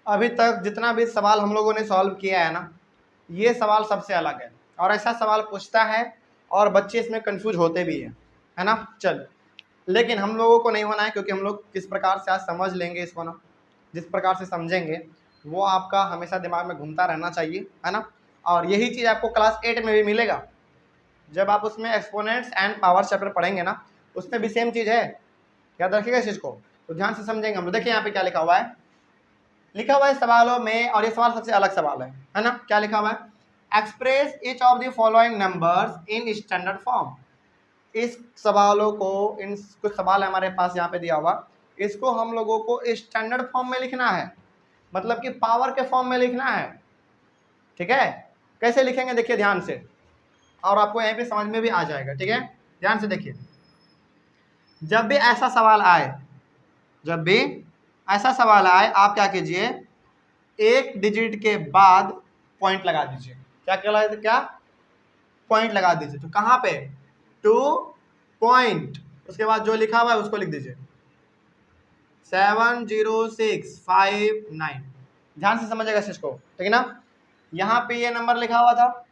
अभी तक जितना भी सवाल हम लोगों ने सॉल्व किया है ना, ये सवाल सबसे अलग है और ऐसा सवाल पूछता है और बच्चे इसमें कंफ्यूज होते भी हैं, है ना। चल, लेकिन हम लोगों को नहीं होना है, क्योंकि हम लोग किस प्रकार से आज समझ लेंगे इसको ना, जिस प्रकार से समझेंगे वो आपका हमेशा दिमाग में घूमता रहना चाहिए, है ना। और यही चीज़ आपको क्लास 8 में भी मिलेगा, जब आप उसमें एक्सपोनेंट्स एंड पावर चैप्टर पढ़ेंगे ना, उसमें भी सेम चीज़ है, याद रखिएगा इस चीज़ को। तो ध्यान से समझेंगे हम। देखिए यहाँ पे क्या लिखा हुआ है, लिखा हुआ है सवालों में, और ये सवाल सबसे अलग सवाल है ना। क्या लिखा हुआ है, express each of the following numbers in standard form. इस सवालों को, इन कुछ सवाल है हमारे पास यहाँ पे दिया हुआ, इसको हम लोगों को स्टैंडर्ड फॉर्म में लिखना है, मतलब कि पावर के फॉर्म में लिखना है, ठीक है। कैसे लिखेंगे देखिए ध्यान से, और आपको यहीं पे समझ में भी आ जाएगा, ठीक है। ध्यान से देखिए, जब भी ऐसा सवाल आए, जब भी ऐसा सवाल आए, आप क्या कीजिए, एक डिजिट के बाद पॉइंट लगा दीजिए। क्या कहलाए, क्या पॉइंट लगा दीजिए। तो कहाँ पे, टू पॉइंट, उसके बाद जो लिखा हुआ है उसको लिख दीजिए 70659। ध्यान से समझिएगा इस चीज को, ठीक है ना। यहाँ पे ये नंबर लिखा हुआ था,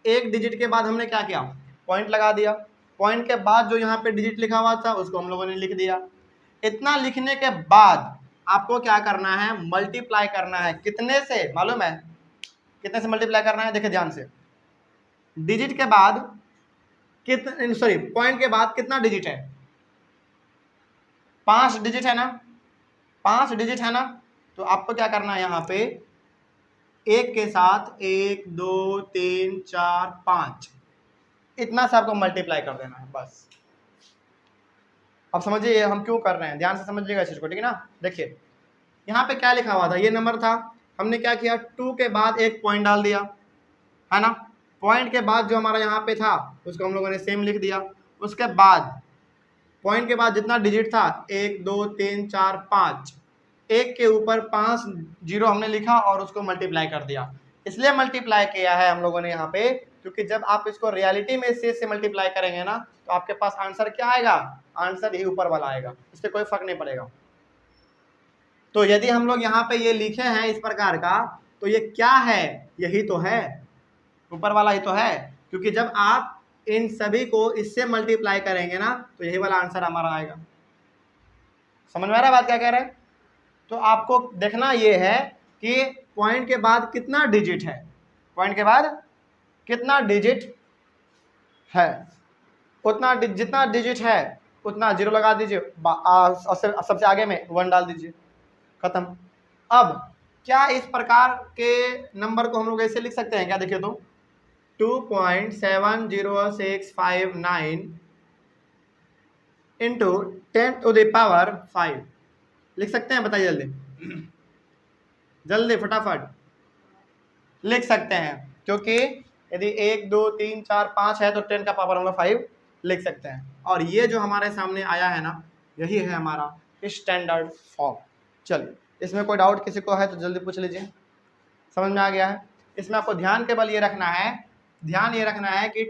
एक डिजिट के बाद हमने क्या किया, पॉइंट लगा दिया। पॉइंट के बाद जो यहाँ पे डिजिट लिखा हुआ था उसको हम लोगों ने लिख दिया। इतना लिखने के बाद आपको क्या करना है, मल्टीप्लाई करना है। कितने से मालूम है, कितने से मल्टीप्लाई करना है, देखिए ध्यान से। डिजिट के बाद कितने, सॉरी पॉइंट के बाद कितना डिजिट है, 5 डिजिट है ना, 5 डिजिट है ना। तो आपको क्या करना है, यहाँ पे एक के साथ 1 2 3 4 5, इतना से आपको मल्टीप्लाई कर देना है बस। अब समझिए हम क्यों कर रहे हैं, ध्यान से समझिएगा इस चीज को, ठीक है ना। देखिए यहाँ पे क्या लिखा हुआ था, ये नंबर था, हमने क्या किया, 2 के बाद एक पॉइंट डाल दिया, है ना। पॉइंट के बाद जो हमारा यहाँ पे था उसको हम लोगों ने सेम लिख दिया। उसके बाद पॉइंट के बाद जितना डिजिट था, 1 2 3 4 5, एक के ऊपर 5 जीरो हमने लिखा और उसको मल्टीप्लाई कर दिया। इसलिए मल्टीप्लाई किया है हम लोगों ने यहाँ पे, क्योंकि जब आप इसको रियलिटी में से मल्टीप्लाई करेंगे ना, तो आपके पास आंसर क्या आएगा, आंसर यही ऊपर वाला आएगा, इससे कोई फर्क नहीं पड़ेगा। तो यदि हम लोग यहाँ पे ये लिखे हैं इस प्रकार का, तो ये क्या है, यही तो है, ऊपर वाला ही तो है। क्योंकि जब आप इन सभी को इससे मल्टीप्लाई करेंगे ना, तो यही वाला आंसर हमारा आएगा। समझ में आ रहा है बात क्या कह रहे हैं। तो आपको देखना ये है कि पॉइंट के बाद कितना डिजिट है, पॉइंट के बाद कितना डिजिट है, उतना जितना डिजिट है उतना जीरो लगा दीजिए, सबसे आगे में 1 डाल दीजिए, खत्म। अब क्या इस प्रकार के नंबर को हम लोग ऐसे लिख सकते हैं क्या, देखिए तो 2.70659 इंटू 10⁵ लिख सकते हैं, बताइए जल्दी जल्दी फटाफट लिख सकते हैं। क्योंकि यदि 1 2 3 4 5 है तो 10 का पावर हम लोग 5 लिख सकते हैं। और ये जो हमारे सामने आया है ना, यही है हमारा स्टैंडर्ड फॉर्म। चलिए, इसमें कोई डाउट किसी को है तो जल्दी पूछ लीजिए, समझ में आ गया है। इसमें आपको ध्यान केवल ये रखना है, ध्यान ये रखना है कि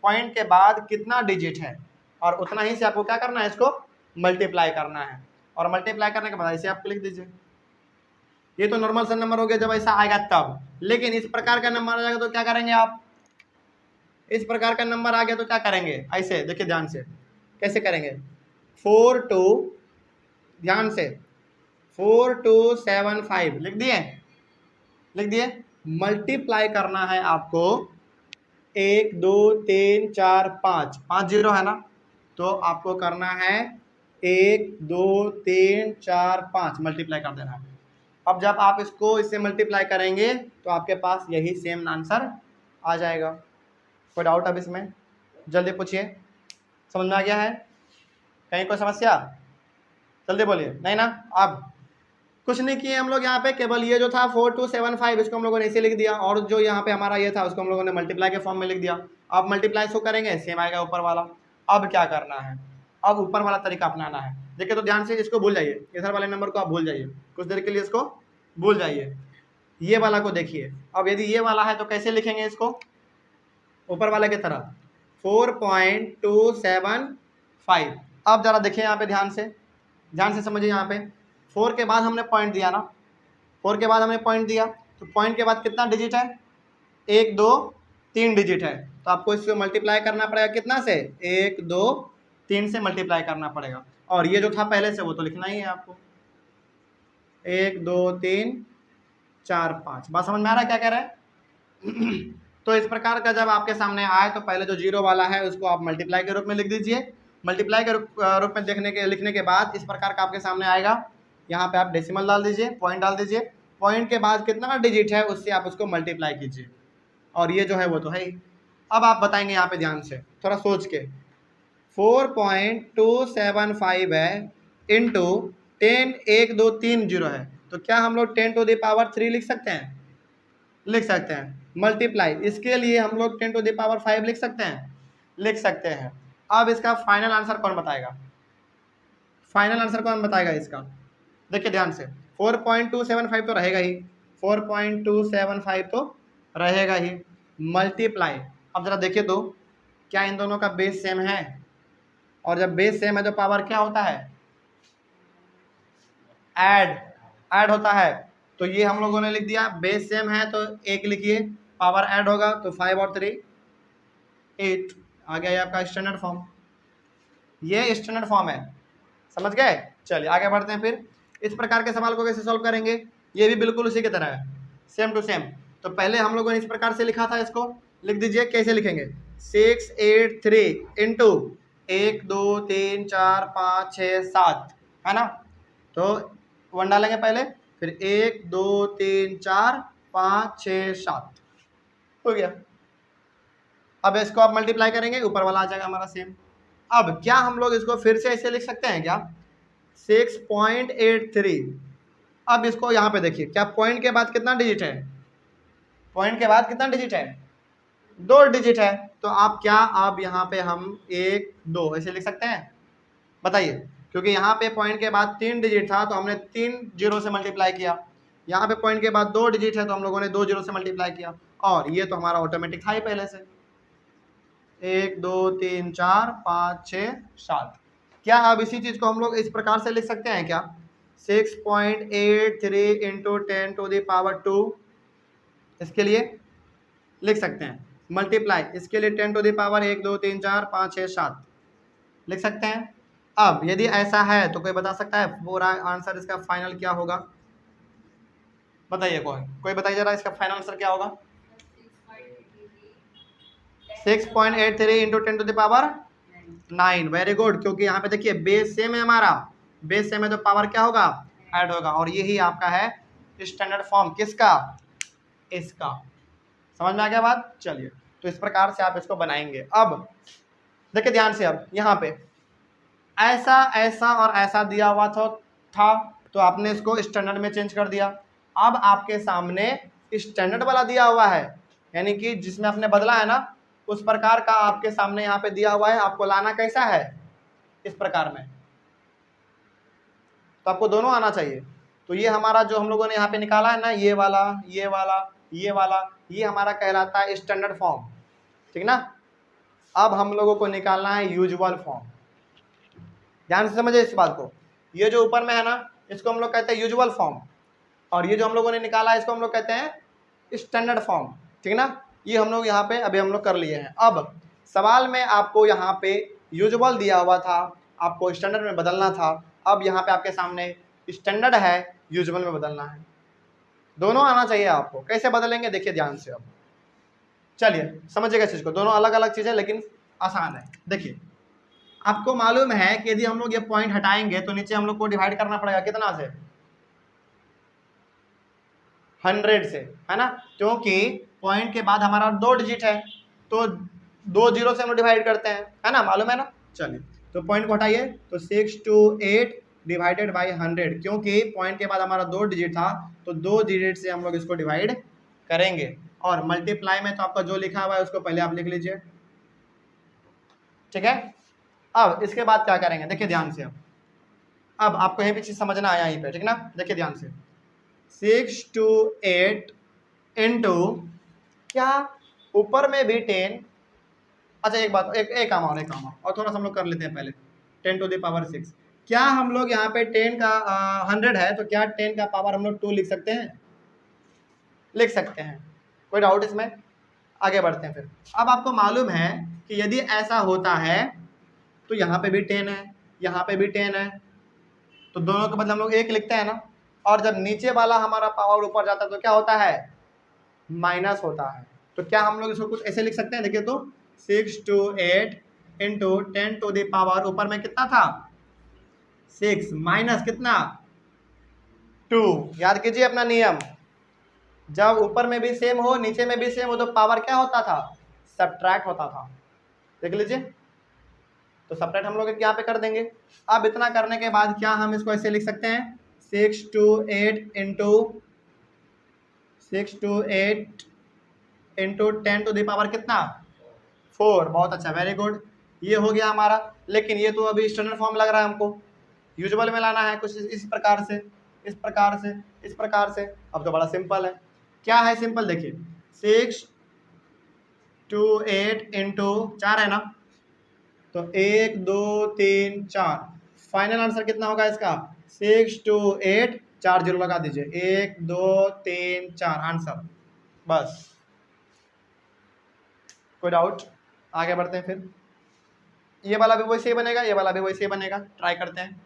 पॉइंट के बाद कितना डिजिट है, और उतना ही से आपको क्या करना है, इसको मल्टीप्लाई करना है। और मल्टीप्लाई करने के बाद इसे आप लिख दीजिए। ये तो नॉर्मल सा नंबर हो गया जब ऐसा आएगा तब, लेकिन इस प्रकार का नंबर आ जाएगा तो क्या करेंगे आप, इस प्रकार का नंबर आ गया तो क्या करेंगे, ऐसे देखिए ध्यान से कैसे करेंगे, 4 2, ध्यान से 4275 लिख दिए, लिख दिए। मल्टीप्लाई करना है आपको 1 2 3 4 5, 5 जीरो है ना, तो आपको करना है 1 2 3 4 5 मल्टीप्लाई कर देना है। अब जब आप इसको इससे मल्टीप्लाई करेंगे तो आपके पास यही सेम आंसर आ जाएगा। कोई डाउट अब इसमें, जल्दी पूछिए, समझ में आ गया है, कहीं कोई समस्या, जल्दी बोलिए, नहीं ना। अब कुछ नहीं किए हम लोग यहाँ पे, केवल ये जो था 4275 इसको हम लोगों ने इसे लिख दिया, और जो यहाँ पे हमारा ये था उसको हम लोगों ने मल्टीप्लाई के फॉर्म में लिख दिया। अब मल्टीप्लाई इसको करेंगे, सेम आएगा ऊपर वाला। अब क्या करना है, अब ऊपर वाला तरीका अपनाना है। देखिए तो ध्यान से, इसको भूल जाइए, इधर वाले नंबर को आप भूल जाइए, कुछ देर के लिए इसको भूल जाइए, ये वाला को देखिए। अब यदि ये वाला है तो कैसे लिखेंगे इसको, ऊपर वाले की तरह 4.275। अब जरा देखिए यहाँ पे ध्यान से, ध्यान से समझिए, यहाँ पे 4 के बाद हमने पॉइंट दिया ना, 4 के बाद हमने पॉइंट दिया, तो पॉइंट के बाद कितना डिजिट है, 1 2 3 डिजिट है, तो आपको इसको मल्टीप्लाई करना पड़ेगा कितना से, 1 2 3 से मल्टीप्लाई करना पड़ेगा। और ये जो था पहले से वो तो लिखना ही है आपको, 1 2 3 4 5। बात समझ में आ रहा है क्या कह रहा है? तो इस प्रकार का जब आपके सामने आए तो पहले जो जीरो वाला है उसको आप मल्टीप्लाई के रूप में लिख दीजिए। मल्टीप्लाई के रूप में लिखने के बाद इस प्रकार का आपके सामने आएगा, यहाँ पे आप डेसिमल डाल दीजिए, पॉइंट डाल दीजिए, पॉइंट के बाद कितना डिजिट है उससे आप उसको मल्टीप्लाई कीजिए, और ये जो है वो तो है ही। अब आप बताएंगे यहाँ पे ध्यान से थोड़ा सोच के, 4.275 है इंटू 10 1 2 3 जीरो है, तो क्या हम लोग 10 टू द पावर 3 लिख सकते हैं, लिख सकते हैं। मल्टीप्लाई इसके लिए हम लोग 10 टू द पावर 5 लिख सकते हैं, लिख सकते हैं। अब इसका फाइनल आंसर कौन बताएगा, फाइनल आंसर कौन बताएगा इसका, देखिए ध्यान से, 4.275 तो रहेगा ही, 4.275 तो रहेगा ही, मल्टीप्लाई। अब जरा देखिए तो क्या इन दोनों का बेस सेम है, और जब बेस सेम है तो पावर क्या होता है, ऐड होता है। तो ये हम लोगों ने लिख दिया, बेस सेम है तो 1 लिखिए, पावर ऐड होगा तो 5 और 3 8 आ गया ये आपका स्टैंडर्ड फॉर्म, ये स्टैंडर्ड फॉर्म है, समझ गए। चलिए आगे बढ़ते हैं फिर, इस प्रकार के सवाल को कैसे सॉल्व करेंगे, ये भी बिल्कुल उसी की तरह है, सेम टू सेम। तो पहले हम लोगों ने इस प्रकार से लिखा था, इसको लिख दीजिए, कैसे लिखेंगे, 6 8 3 इंटू 1 2 3 4 5 6 7 है ना, तो 1 डालेंगे पहले, फिर 1 2 3 4 5 6 7 हो गया। अब इसको आप मल्टीप्लाई करेंगे, ऊपर वाला आ जाएगा हमारा सेम। अब क्या हम लोग इसको फिर से ऐसे लिख सकते हैं क्या, 6.83। अब इसको यहाँ पे देखिए, क्या पॉइंट के बाद कितना डिजिट है, पॉइंट के बाद कितना डिजिट है, 2 डिजिट है, तो आप क्या, अब यहाँ पे हम 1 2 ऐसे लिख सकते हैं, बताइए, क्योंकि यहाँ पे पॉइंट के बाद 3 डिजिट था तो हमने 3 जीरो से मल्टीप्लाई किया, यहाँ पे पॉइंट के बाद 2 डिजिट है तो हम लोगों ने 2 जीरो से मल्टीप्लाई किया, और ये तो हमारा ऑटोमेटिक था ही पहले से, 1 2 3 4 5 6 7। क्या अब इसी चीज को हम लोग इस प्रकार से लिख सकते हैं क्या, 6.83 इंटू 10 टू द पावर 2, इसके लिए लिख सकते हैं, मल्टीप्लाई इसके लिए 10 टू द पावर 1 2 3 4 5 6 7 लिख सकते हैं। अब यदि ऐसा है तो कोई बता सकता है पूरा आंसर इसका फाइनल क्या होगा, बताइए, कोई बताइए जरा इसका फाइनल आंसर क्या होगा, 6.83 into 10 to the power 9, very good, क्योंकि यहाँ पे देखिए बेस सेम है हमारा, बेस सेम है तो पावर क्या होगा, ऐड होगा, और यही आपका है स्टैंडर्ड फॉर्म किसका, इसका। समझ में आ गया बात। चलिए तो इस प्रकार से आप इसको बनाएंगे। अब देखिए ध्यान से, अब यहाँ पे ऐसा ऐसा और ऐसा दिया हुआ था तो आपने इसको स्टैंडर्ड में चेंज कर दिया। अब आपके सामने स्टैंडर्ड वाला दिया हुआ है, यानी कि जिसमें आपने बदला है ना, उस प्रकार का आपके सामने यहाँ पे दिया हुआ है, आपको लाना कैसा है, इस प्रकार में, तो आपको दोनों आना चाहिए। तो ये हमारा जो हम लोगों ने यहाँ पे निकाला है ना, ये वाला ये वाला ये वाला, ये हमारा कहलाता है स्टैंडर्ड फॉर्म, ठीक ना। अब हम लोगों को निकालना है यूजुअल फॉर्म, ध्यान से समझिए इस बात को, ये जो ऊपर में है ना इसको हम लोग कहते हैं यूजुअल फॉर्म, और ये जो हम लोगों ने निकाला है इसको हम लोग कहते हैं स्टैंडर्ड फॉर्म, ठीक ना। ये हम लोग यहाँ पे अभी हम लोग कर लिए हैं। अब सवाल में आपको यहाँ पे यूजुअल दिया हुआ था, आपको स्टैंडर्ड में बदलना था, अब यहाँ पे आपके सामने स्टैंडर्ड है, यूजुअल में बदलना है, दोनों आना चाहिए आपको। कैसे बदलेंगे देखिए ध्यान से, अब चलिए समझिएगा चीज को, दोनों अलग अलग चीजें लेकिन आसान है। देखिए आपको मालूम है कि यदि हम लोग ये पॉइंट हटाएंगे तो नीचे हम लोग को डिवाइड करना पड़ेगा कितना से, 100 से, है ना, क्योंकि पॉइंट के बाद हमारा 2 डिजिट है तो 2 जीरो से हम लोग डिवाइड करते हैं, है ना, मालूम है ना। चलिए तो पॉइंट को हटाइए, तो 6 to 8 डिवाइडेड बाई 100, क्योंकि पॉइंट के बाद हमारा 2 डिजिट था तो 2 डिजिट से हम लोग इसको डिवाइड करेंगे, और मल्टीप्लाई में तो आपका जो लिखा हुआ है उसको पहले आप लिख लीजिए, ठीक है। अब इसके बाद क्या करेंगे देखिए ध्यान से, अब आपको ये भी चीज समझना आया यहीं पे, ठीक ना। देखिए ध्यान से, 6 to 8 इंटू क्या ऊपर में भी 10, अच्छा एक बात, एक काम और थोड़ा सा हम लोग कर लेते हैं पहले, 10 टू द पावर 6, क्या हम लोग यहाँ पे 10 का 100 है तो क्या 10 का पावर हम लोग 2 लिख सकते हैं? लिख सकते हैं। कोई डाउट इसमें? आगे बढ़ते हैं फिर। अब आपको मालूम है कि यदि ऐसा होता है तो यहाँ पे भी 10 है, यहाँ पे भी 10 है, तो दोनों के बदले हम लोग 1 लिखते हैं ना। और जब नीचे वाला हमारा पावर ऊपर जाता है तो क्या होता है? माइनस होता है। तो क्या हम लोग इसको कुछ ऐसे लिख सकते हैं? देखिए तो 6 to 8 into 10 to the power, ऊपर में कितना था? 6 माइनस कितना? 2। याद कीजिए अपना नियम, जब ऊपर में भी सेम हो नीचे में भी सेम हो तो पावर क्या होता था? सब्ट्रैक्ट होता था। देख लीजिए, तो सब्ट्रैक्ट हम लोग यहाँ पे कर देंगे। अब इतना करने के बाद क्या हम इसको ऐसे लिख सकते हैं? 6 to 8 into 6 to 8 into 10 to the power कितना? 4। बहुत अच्छा, वेरी गुड। ये हो गया हमारा। लेकिन ये तो अभी स्टैंडर्ड फॉर्म लग रहा है, हमको यूजुअल में लाना है कुछ इस प्रकार से, इस प्रकार से, इस प्रकार से। अब तो बड़ा सिंपल है। क्या है सिंपल? देखिए 6 to 8 इंटू 4 है ना, तो 1 2 3 4। फाइनल आंसर कितना होगा इसका? 6 to 8, 4 जीरो लगा दीजिए, 1 2 3 4 आंसर। बस, कोई डाउट? आगे बढ़ते हैं फिर। ये वाला भी वैसे ही बनेगा, ये वाला भी वैसे ही बनेगा। ट्राई करते हैं।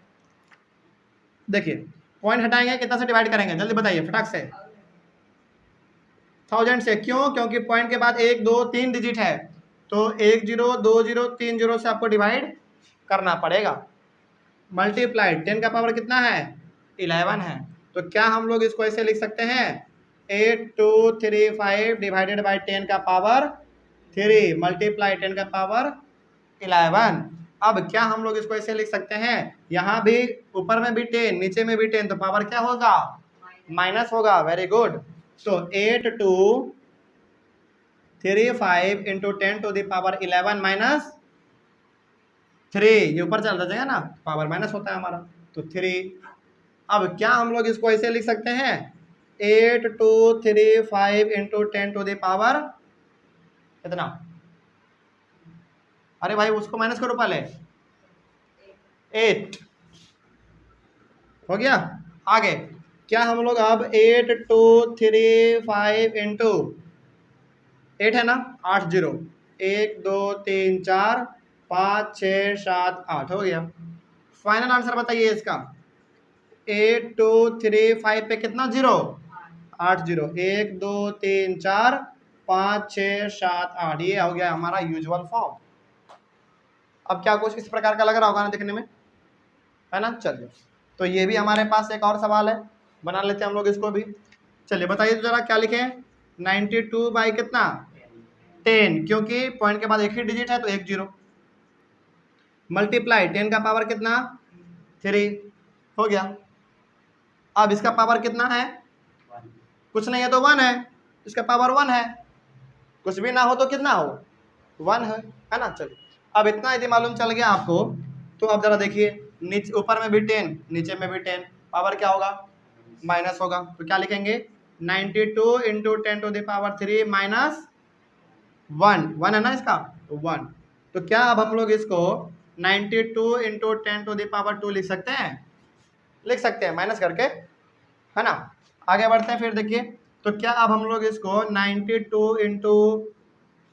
देखिए पॉइंट हटाएंगे, कितना से डिवाइड करेंगे जल्दी बताइए फटाक से। 1000 से। क्यों? क्योंकि पॉइंट के बाद 1 2 3 डिजिट है, तो 1 0 2 0 3 0 से आपको डिवाइड करना पड़ेगा। मल्टीप्लाइड 10 का पावर कितना है? 11 है। तो क्या हम लोग इसको ऐसे लिख सकते हैं? 8235 डिवाइडेड बाई 10 का पावर 3 मल्टीप्लाई 10 का पावर 11। अब क्या हम लोग इसको ऐसे लिख सकते हैं? यहाँ भी ऊपर में भी 10 नीचे में भी 10, तो पावर क्या होगा? माइनस होगा। Very good. तो 8235 into 10 to the power 11 minus 3, ये ऊपर चल जाएगा ना, पावर माइनस होता है हमारा, तो 3। अब क्या हम लोग इसको ऐसे लिख सकते हैं? 8235 इंटू 10 to the पावर कितना? अरे भाई उसको माइनस करो पहले, 8 हो गया। आगे क्या हम लोग अब 8235 इंटू 8 है ना, 8 0, 1 2 3 4 5 6 7 8 हो गया। फाइनल आंसर बताइए इसका। 8235 पे कितना जीरो? 8 0, 1 2 3 4 5 6 7 8, ये हो गया हमारा यूजुअल फॉर्म। अब क्या कुछ इस प्रकार का लग रहा होगा ना देखने में, है ना। चलिए, तो ये भी हमारे पास एक और सवाल है, बना लेते हैं हम लोग इसको भी। चलिए बताइए तो जरा क्या लिखें? 92 बाई कितना? 10, क्योंकि पॉइंट के बाद एक ही डिजिट है तो 1 0। मल्टीप्लाई 10 का पावर कितना? 3 हो गया। अब इसका पावर कितना है? कुछ नहीं है तो 1 है, इसका पावर 1 है। कुछ भी ना हो तो कितना हो? 1 है ना। चलिए, अब इतना यदि मालूम चल गया आपको, तो अब जरा देखिए, नीचे ऊपर में भी 10 नीचे में भी 10, पावर क्या होगा? माइनस होगा। तो क्या लिखेंगे? 92 into 10 to the power 3 minus 1 है ना इसका, तो 1। तो क्या अब हम लोग इसको 92 इंटू 10 to the पावर 2 लिख सकते हैं? लिख सकते हैं, माइनस करके, है ना। आगे बढ़ते हैं फिर। देखिए तो क्या अब हम लोग इसको 92 इंटू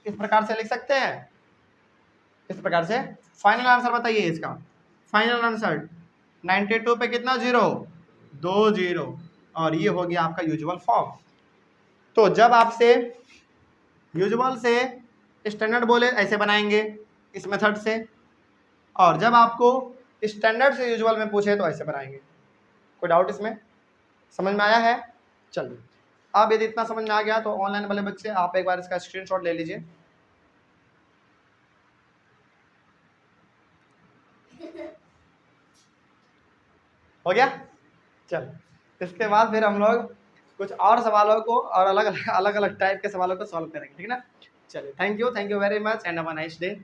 इस प्रकार से लिख सकते हैं, इस प्रकार से। फाइनल आंसर बताइए इसका। फाइनल आंसर 92 पे कितना जीरो? 2 0, और ये हो गया आपका यूजुअल फॉर्म। तो जब आपसे यूजुअल से स्टैंडर्ड बोले ऐसे बनाएंगे इस मेथड से, और जब आपको स्टैंडर्ड से यूजुअल में पूछे तो ऐसे बनाएंगे। कोई डाउट इसमें? समझ में आया है? चलिए, अब यदि इतना समझ में आ गया तो ऑनलाइन वाले बच्चे आप एक बार इसका स्क्रीनशॉट ले लीजिए। हो गया? चल, इसके बाद फिर हम लोग कुछ और सवालों को और अलग अलग टाइप के सवालों को सॉल्व करेंगे, ठीक है ना। चलिए, thank you very much and have a nice day.